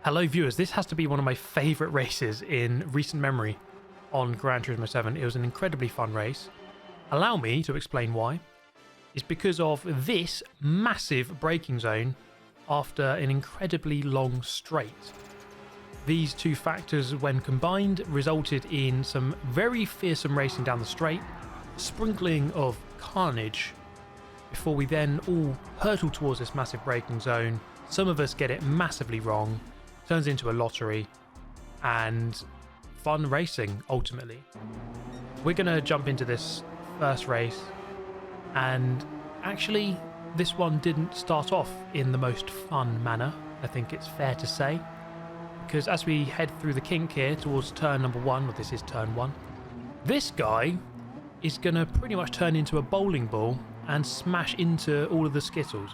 Hello viewers, this has to be one of my favourite races in recent memory on Gran Turismo 7. It was an incredibly fun race. Allow me to explain why. It's because of this massive braking zone after an incredibly long straight. These two factors, when combined, resulted in some very fearsome racing down the straight, sprinkling of carnage, before we then all hurtle towards this massive braking zone. Some of us get it massively wrong, turns into a lottery, and fun racing ultimately. We're going to jump into this first race, and actually this one didn't start off in the most fun manner, I think it's fair to say, because as we head through the kink here towards turn number 1, well, this is turn 1, this guy is going to pretty much turn into a bowling ball and smash into all of the skittles.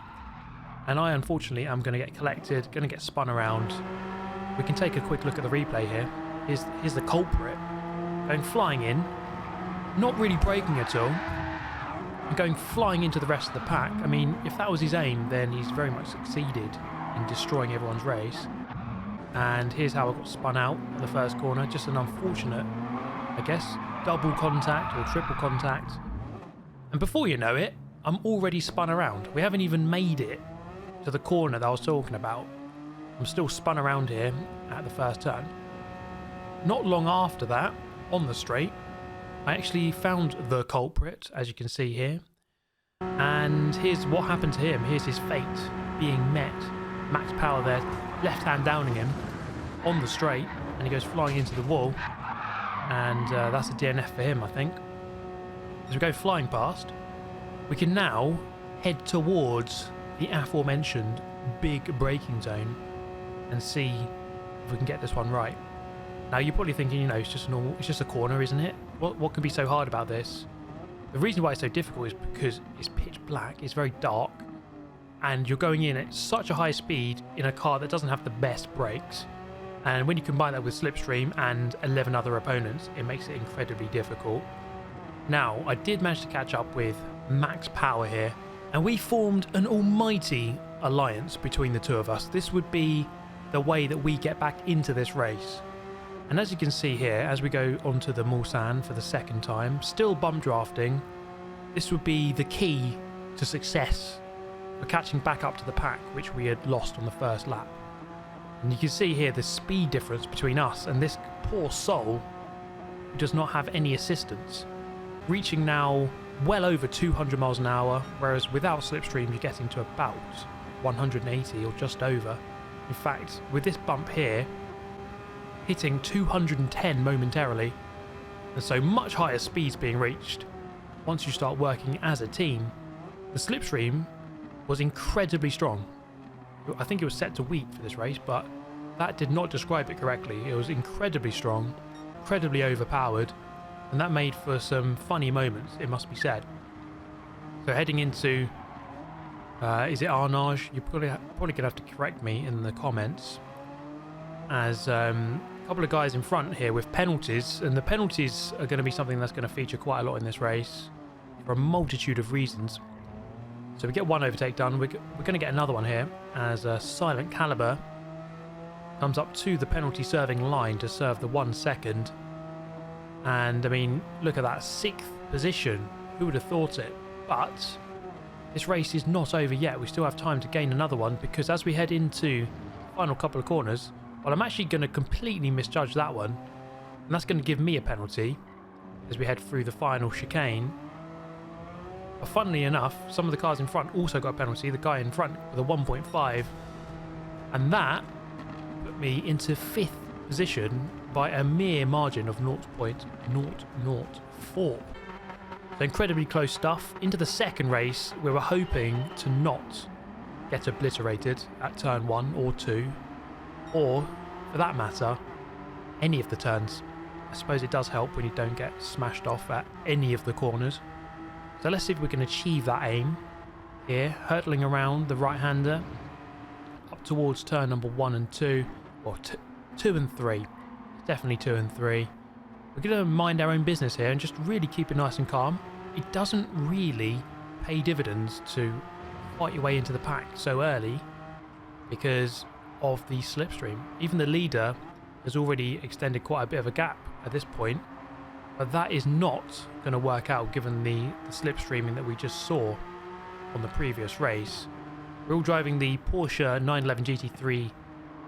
And I unfortunately am going to get collected, going to get spun around. We can take a quick look at the replay here. Here's the culprit, going flying in, not really braking at all, and going flying into the rest of the pack. I mean, if that was his aim, then he's very much succeeded in destroying everyone's race. And here's how I got spun out at the first corner. Just an unfortunate, I guess, double contact or triple contact. And before you know it, I'm already spun around. We haven't even made it to the corner that I was talking about. I'm still spun around here at the first turn. Not long after that, on the straight, I actually found the culprit, as you can see here. And here's what happened to him. Here's his fate being met. Max power there, left hand downing him on the straight, and he goes flying into the wall. And that's a DNF for him, I think. As we go flying past, we can now head towards the aforementioned big braking zone and see if we can get this one right. Now you're probably thinking, you know, it's just a corner, isn't it? What can be so hard about this? The reason why it's so difficult is because it's pitch black, it's very dark, and you're going in at such a high speed in a car that doesn't have the best brakes. And when you combine that with Slipstream and 11 other opponents, it makes it incredibly difficult. Now, I did manage to catch up with Max Power here, and we formed an almighty alliance between the two of us. This would be the way that we get back into this race. And as you can see here, as we go onto the Mulsanne for the second time, still bump drafting, this would be the key to success for catching back up to the pack, which we had lost on the first lap. And you can see here the speed difference between us and this poor soul who does not have any assistance, reaching now well over 200 miles an hour, whereas without Slipstream you're getting to about 180 or just over. In fact, with this bump here, hitting 210 momentarily, and so much higher speeds being reached once you start working as a team. The Slipstream was incredibly strong. I think it was set to weak for this race, but that did not describe it correctly. It was incredibly strong, incredibly overpowered, and that made for some funny moments, it must be said. So heading into, is it Arnage? You're probably going to have to correct me in the comments, as a couple of guys in front here with penalties, and the penalties are going to be something that's going to feature quite a lot in this race for a multitude of reasons. So we get one overtake done. We're going to get another one here as Silent Caliber comes up to the penalty serving line to serve the 1 second. And I mean, look at that, 6th position. Who would have thought it? But this race is not over yet. We still have time to gain another one, because as we head into the final couple of corners, well, I'm actually going to completely misjudge that one, and that's going to give me a penalty as we head through the final chicane. But funnily enough, some of the cars in front also got a penalty. The guy in front with a 1.5, and that put me into 5th position by a mere margin of 0.004. So incredibly close stuff. Into the second race, we were hoping to not get obliterated at turn 1 or 2, or for that matter, any of the turns. I suppose it does help when you don't get smashed off at any of the corners. So let's see if we can achieve that aim here, hurtling around the right-hander up towards turn number 1 and 2, or 2 and 3. Definitely 2 and 3. We're going to mind our own business here and just really keep it nice and calm. It doesn't really pay dividends to fight your way into the pack so early, because of the slipstream. Even the leader has already extended quite a bit of a gap at this point, but that is not going to work out given the slipstreaming that we just saw on the previous race. We're all driving the Porsche 911 GT3,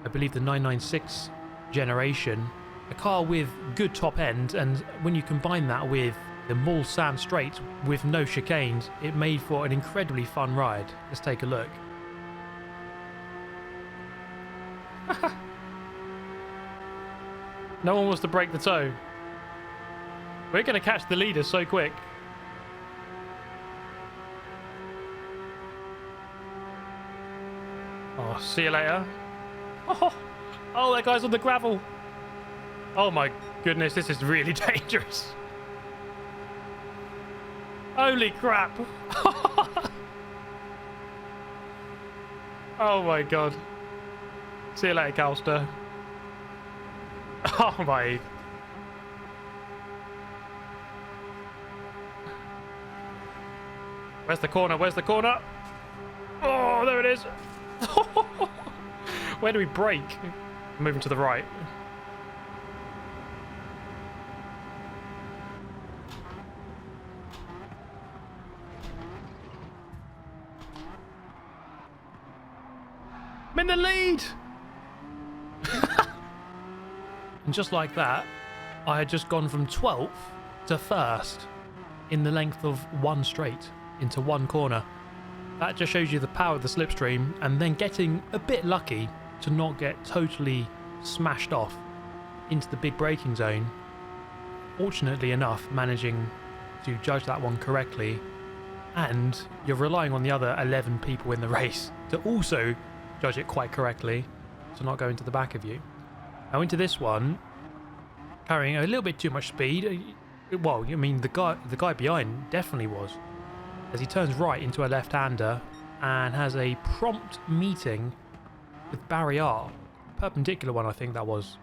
I believe the 996 generation, a car with good top end, and when you combine that with the Mall Sand Straight with no chicanes, it made for an incredibly fun ride. Let's take a look. No one wants to break the toe. We're going to catch the leader so quick. Oh, see you later. Oh, that guy's on the gravel. Oh my goodness, this is really dangerous. Holy crap. Oh my god. See you later, Calster. Oh my. Where's the corner? Where's the corner? Oh, there it is. Where do we brake? Moving to the right. I'm in the lead! And just like that, I had just gone from 12th to 1st in the length of one straight into one corner. That just shows you the power of the slipstream, and then getting a bit lucky to not get totally smashed off into the big braking zone. Fortunately enough, managing to judge that one correctly, and you're relying on the other 11 people in the race to also judge it quite correctly to not go into the back of you. Now into this one, carrying a little bit too much speed. Well, I mean the guy behind definitely was, as he turns right into a left-hander and has a prompt meeting with Barrier, perpendicular one I think that was.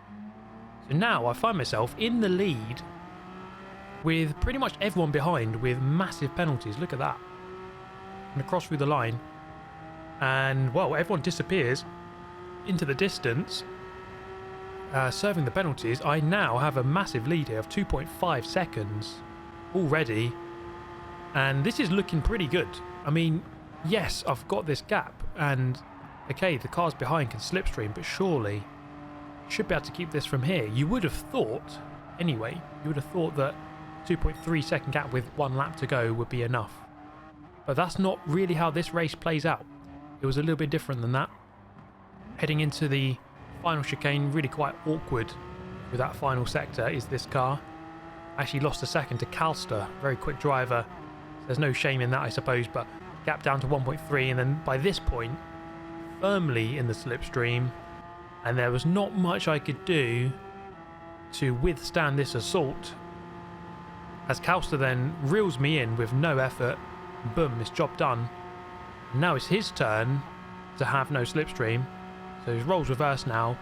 So now I find myself in the lead with pretty much everyone behind with massive penalties. Look at that. And across through the line, and well, everyone disappears into the distance, serving the penalties. I now have a massive lead here of 2.5 seconds already, and this is looking pretty good. I mean, yes, I've got this gap, and okay, the cars behind can slipstream, but surely should be able to keep this from here. You would have thought, anyway, you would have thought that 2.3 second gap with 1 lap to go would be enough. But that's not really how this race plays out. It was a little bit different than that. Heading into the final chicane, really quite awkward with that final sector is this car. Actually lost a second to Calster, very quick driver. There's no shame in that, I suppose, but gap down to 1.3, and then by this point, firmly in the slipstream, and there was not much I could do to withstand this assault, as Calster then reels me in with no effort. Boom, it's job done. Now it's his turn to have no slipstream, so his roles reverse now,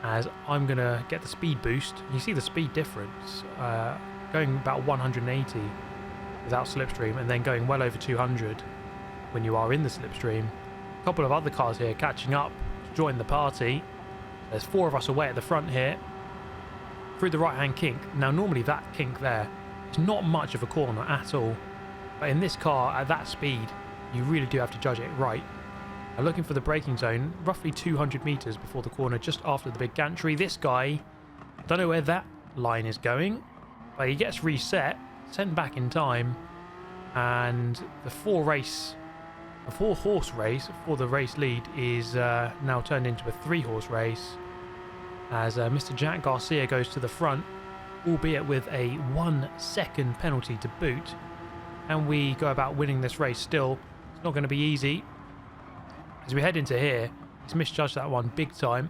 as I'm going to get the speed boost. You see the speed difference, going about 180 without slipstream, and then going well over 200 when you are in the slipstream. A couple of other cars here catching up to join the party. There's 4 of us away at the front here, through the right hand kink. Now normally that kink there is not much of a corner at all, but in this car at that speed you really do have to judge it right. Now looking for the braking zone, roughly 200 meters before the corner, just after the big gantry. This guy, I don't know where that line is going, but he gets reset, sent back in time, and the 4-horse race for the race lead is now turned into a 3-horse race, as Mr. Jack Garcia goes to the front, albeit with a 1 second penalty to boot. And we go about winning this race still. It's not going to be easy. As we head into here, he's misjudged that one big time,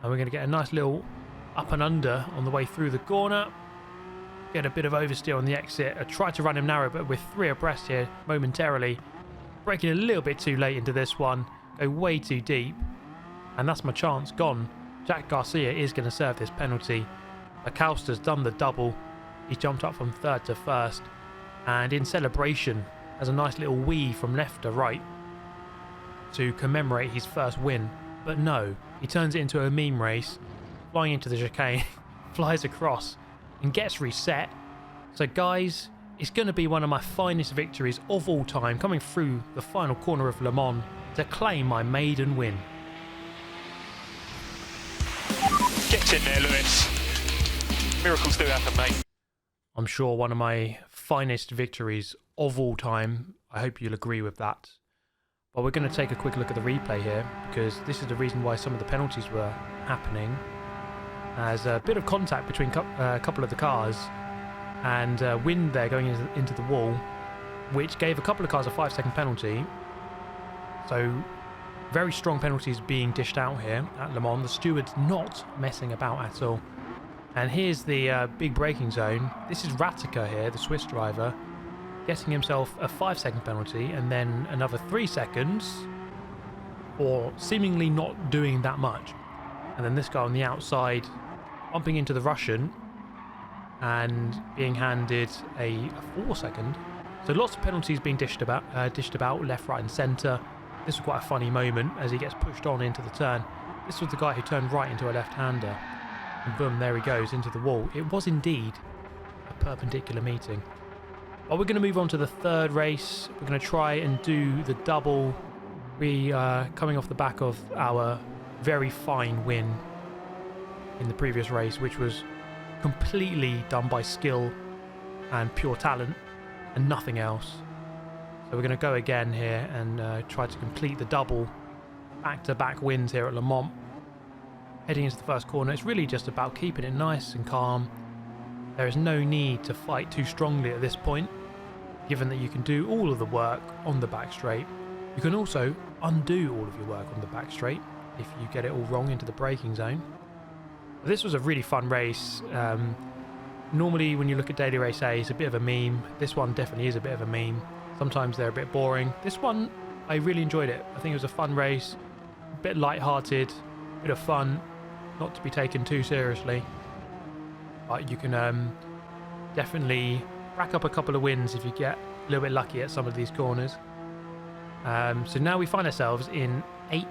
and we're going to get a nice little up and under on the way through the corner. Get a bit of oversteer on the exit. I tried to run him narrow, but with 3 abreast here momentarily. Braking a little bit too late into this one. Go way too deep. And that's my chance gone. Jack Garcia is going to serve this penalty. Calster's done the double. He's jumped up from 3rd to 1st. And in celebration, has a nice little wee from left to right to commemorate his first win. But no, he turns it into a meme race, flying into the chicane, flies across, and gets reset. So guys, it's going to be one of my finest victories of all time, coming through the final corner of Le Mans to claim my maiden win. Get in there, Lewis. Miracles do happen, mate. I'm sure one of my finest victories of all time. I hope you'll agree with that. But we're going to take a quick look at the replay here, because this is the reason why some of the penalties were happening. There's a bit of contact between a couple of the cars, and wind there going into the wall, which gave a couple of cars a 5-second penalty. So very strong penalties being dished out here at Le Mans. The stewards not messing about at all. And here's the big braking zone. This is Ratica here, the Swiss driver, getting himself a 5-second penalty, and then another 3 seconds for seemingly not doing that much. And then this guy on the outside bumping into the Russian and being handed a 4-second. So lots of penalties being dished about left, right and centre. This was quite a funny moment as he gets pushed on into the turn. This was the guy who turned right into a left-hander. And boom, there he goes into the wall. It was indeed a perpendicular meeting. Well, we're going to move on to the third race. We're going to try and do the double. We are coming off the back of our very fine win in the previous race, which was completely done by skill and pure talent and nothing else. So we're going to go again here and try to complete the double back-to-back wins here at Le Mans. Heading into the first corner, it's really just about keeping it nice and calm. There is no need to fight too strongly at this point, given that you can do all of the work on the back straight. You can also undo all of your work on the back straight if you get it all wrong into the braking zone. This was a really fun race. Normally when you look at Daily Race A, it's a bit of a meme. This one definitely is a bit of a meme. Sometimes they're a bit boring. This one, I really enjoyed it. I think it was a fun race, a bit light-hearted, a bit of fun, not to be taken too seriously. But you can definitely rack up a couple of wins if you get a little bit lucky at some of these corners. So now we find ourselves in 8th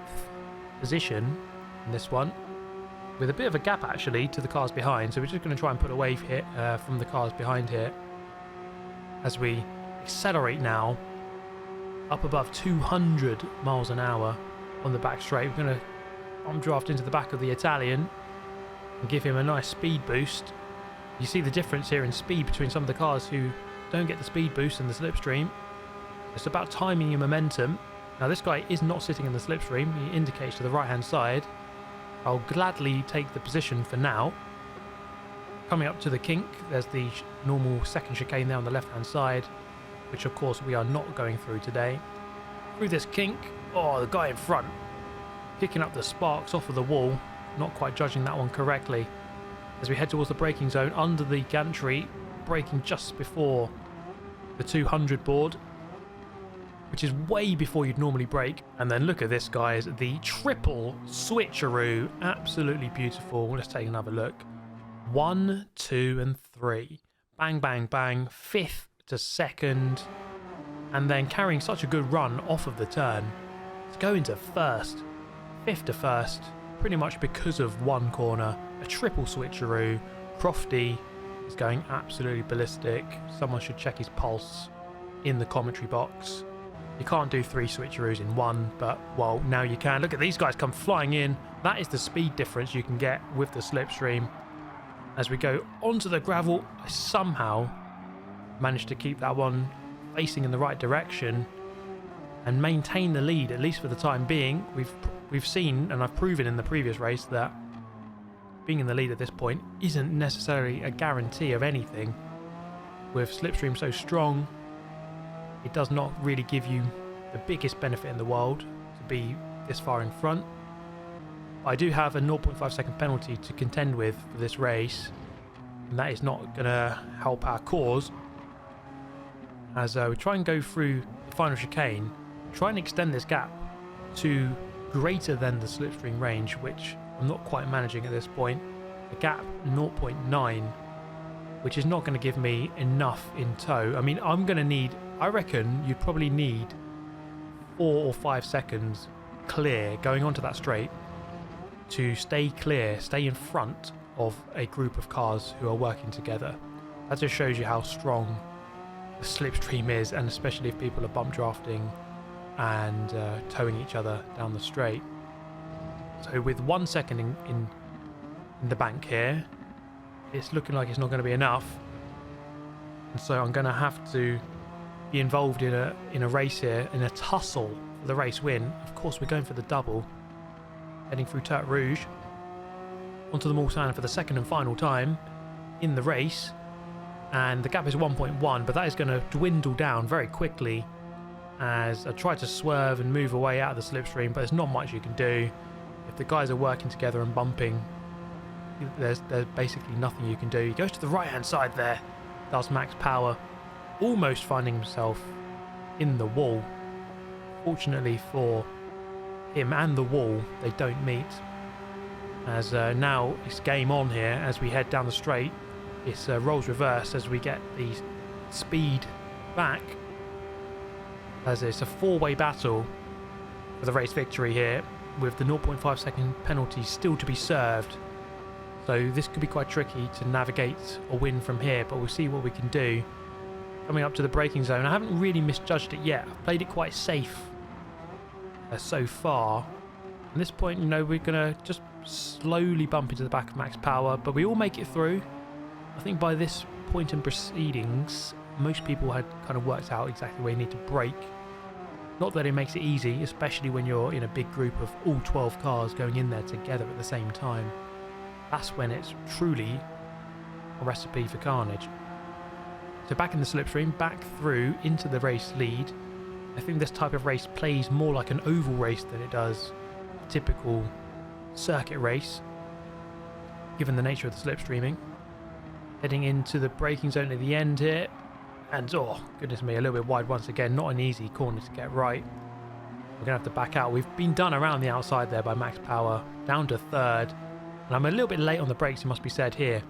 position in this one, with a bit of a gap actually to the cars behind. So we're just going to try and put away here from the cars behind here as we accelerate now up above 200 miles an hour on the back straight. We're going to draft into the back of the Italian and give him a nice speed boost. You see the difference here in speed between some of the cars who don't get the speed boost in the slipstream. It's about timing your momentum. Now this guy is not sitting in the slipstream. He indicates to the right hand side. I'll gladly take the position for now. Coming up to the kink, there's the normal second chicane there on the left hand side, which of course we are not going through today. Through this kink, oh, the guy in front picking up the sparks off of the wall, not quite judging that one correctly. As we head towards the braking zone under the gantry, braking just before the 200 board, which is way before you'd normally brake. And then look at this, guys, the triple switcheroo, absolutely beautiful. Let's take another look. 1, 2 and 3, bang bang bang, 5th to 2nd, and then carrying such a good run off of the turn to go into 1st, 5th to 1st, pretty much because of one corner. A triple switcheroo. Crofty is going absolutely ballistic. Someone should check his pulse in the commentary box. You can't do 3 switcheroos in one, but well, now you can. Look at these guys come flying in. That is the speed difference you can get with the slipstream. As we go onto the gravel, I somehow managed to keep that one facing in the right direction and maintain the lead, at least for the time being. We've seen, and I've proven in the previous race, that being in the lead at this point isn't necessarily a guarantee of anything. With slipstream so strong, it does not really give you the biggest benefit in the world to be this far in front. I do have a 0.5 second penalty to contend with for this race, and that is not going to help our cause. As we try and go through the final chicane, try and extend this gap to greater than the slipstream range, which I'm not quite managing at this point. The gap 0.9, which is not going to give me enough in tow. I mean, I'm going to need, I reckon you'd probably need 4 or 5 seconds clear going onto that straight to stay clear, stay in front of a group of cars who are working together. That just shows you how strong the slipstream is, and especially if people are bump drafting and towing each other down the straight. So with 1 second in the bank here, it's looking like it's not going to be enough, and so I'm going to have to be involved in a race here, in a tussle for the race win. Of course, we're going for the double, heading through Turret Rouge onto the Mulsanne for the second and final time in the race, and the gap is 1.1, but that is going to dwindle down very quickly as I try to swerve and move away out of the slipstream, but there's not much you can do. If the guys are working together and bumping, there's basically nothing you can do. He goes to the right hand side there, does max power, almost finding himself in the wall. Fortunately for him and the wall, they don't meet, as now it's game on here as we head down the straight. It's roles reversed as we get the speed back, as it's a four-way battle for the race victory here, with the 0.5 second penalty still to be served. So this could be quite tricky to navigate a win from here, but we'll see what we can do. Coming up to the braking zone, I haven't really misjudged it yet. I've played it quite safe so far. At this point, you know, we're going to just slowly bump into the back of max power, but we all make it through. I think by this point in proceedings, most people had kind of worked out exactly where you need to brake. Not that it makes it easy, especially when you're in a big group of all 12 cars going in there together at the same time. That's when it's truly a recipe for carnage. So back in the slipstream, back through into the race lead. I think this type of race plays more like an oval race than it does a typical circuit race, given the nature of the slipstreaming. Heading into the braking zone at the end here, and oh goodness me, a little bit wide once again. Not an easy corner to get right. We're gonna have to back out. We've been done around the outside there by max power, down to third, and I'm a little bit late on the brakes, it must be said here,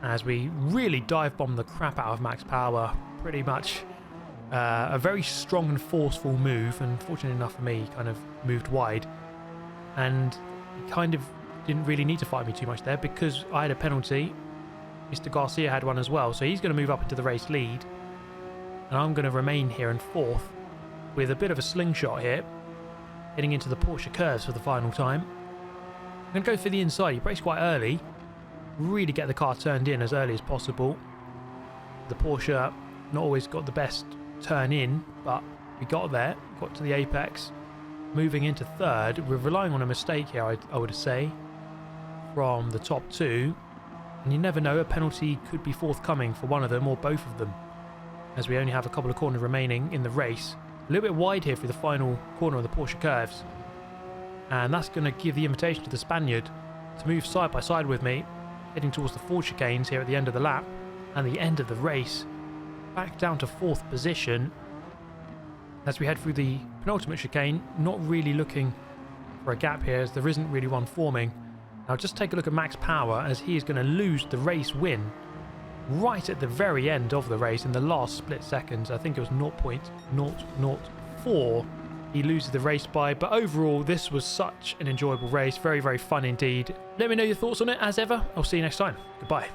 as we really dive bomb the crap out of max power. Pretty much a very strong and forceful move, and fortunately enough for me, he kind of moved wide, and he kind of didn't really need to fight me too much there because I had a penalty. Mr. Garcia had one as well, so he's going to move up into the race lead, and I'm going to remain here in fourth with a bit of a slingshot here, heading into the Porsche curves for the final time. I'm going to go for the inside. He brakes quite early, really get the car turned in as early as possible. The Porsche not always got the best turn in, but we got there, got to the apex, moving into third. We're relying on a mistake here, I would say, from the top two. And you never know, a penalty could be forthcoming for one of them or both of them, as we only have a couple of corners remaining in the race. A little bit wide here for the final corner of the Porsche curves, and that's going to give the invitation to the Spaniard to move side by side with me, heading towards the forward chicanes here at the end of the lap and the end of the race, back down to fourth position as we head through the penultimate chicane. Not really looking for a gap here, as there isn't really one forming. Now just take a look at max power, as he is going to lose the race win right at the very end of the race in the last split seconds. I think it was 0.004 he loses the race by, but overall this was such an enjoyable race. Very, very fun indeed. Let me know your thoughts on it as ever. I'll see you next time. Goodbye.